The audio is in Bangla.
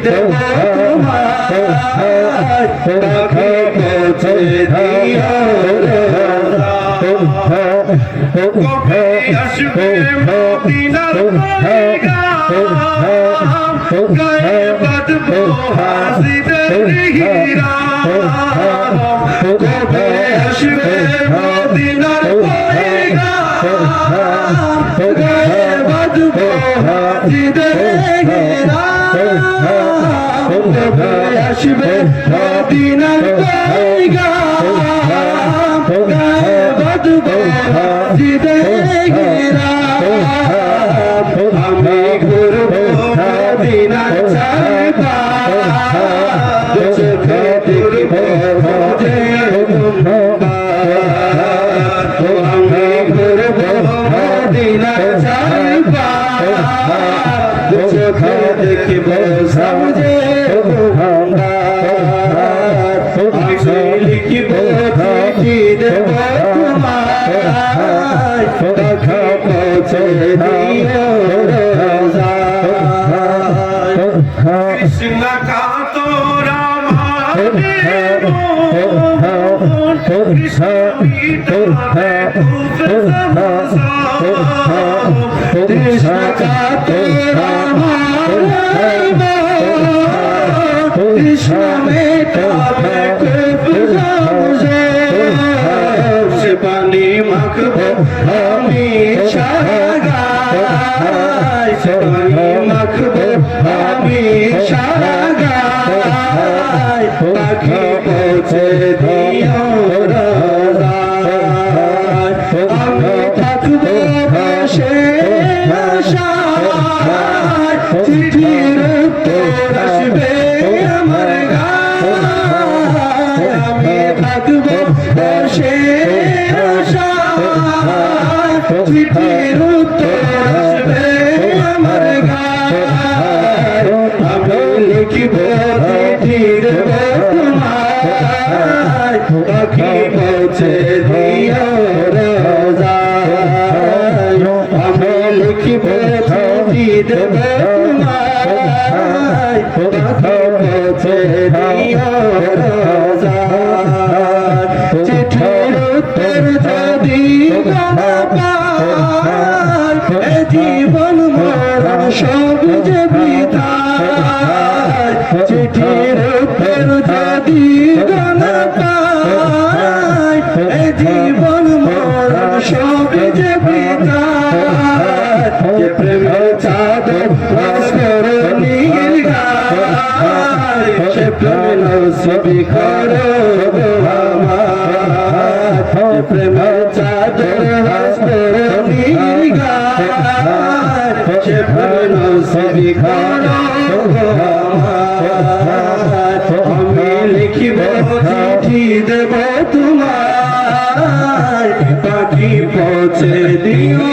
দেব তোমায় পাখি পৌঁছে দিও কবে আসবে মদিনার পয়গাম গায়ে বাঁধবো হাসিদের হিরাম কবে আসবে মদিনার পয়গাম গায়ে বাঁধবো হাসিদের হিরাম কবে আসবে মদিনার পয়গাম গায়ে বাঁধবো হাসিদের হিরাম আমি ঘুরবো মদিনার চারপাশ চোখে দেখবো যে আমি ঘুরবো মদিনার চারপাশ চোখে দেখবো সমঝে আমি লিখবো চিঠি দেবো তোমায় পাখি পৌঁছে দিও কৃষ্ণ का तोरा माने मोहन कृष्ण मीठा कृष्ण का तोरा माने मोहन कृष्ण मीठा से पानी मखबो हमेशा गाय से पानी मखबो हमेशा गाय पाखी पहुँचे दियो राजाय আমি থাকবো বসে আশায় চিঠির উত্তর আসবে আমার গায় আমি থাকবো বসে আশায় চিঠির উত্তর আসবে আমার গায় আমি লিখবো চিঠি দেবো তোমায় পাখি পৌঁছে দিও রাজায় আমি লিখবো চিঠি দেবো তোমায় পাখি পৌঁছে দিও রাজায় চিঠির উত্তর যদি না পাই এ জীবন মরণ সব যে বৃথায় চিঠির উত্তর যদি না পাই এ জীবন মরণ সব যে বৃথায় যে প্রেমের চাদর ভাস্কর নীল গায় সে প্রেম নসিবি করো আমার যে প্রেমের চাদর ভাস্কর নীল গায় সে প্রেম নসিবি করো আমার আমি লিখিব চিঠি দেব তোমায় পাখি পৌঁছে দিও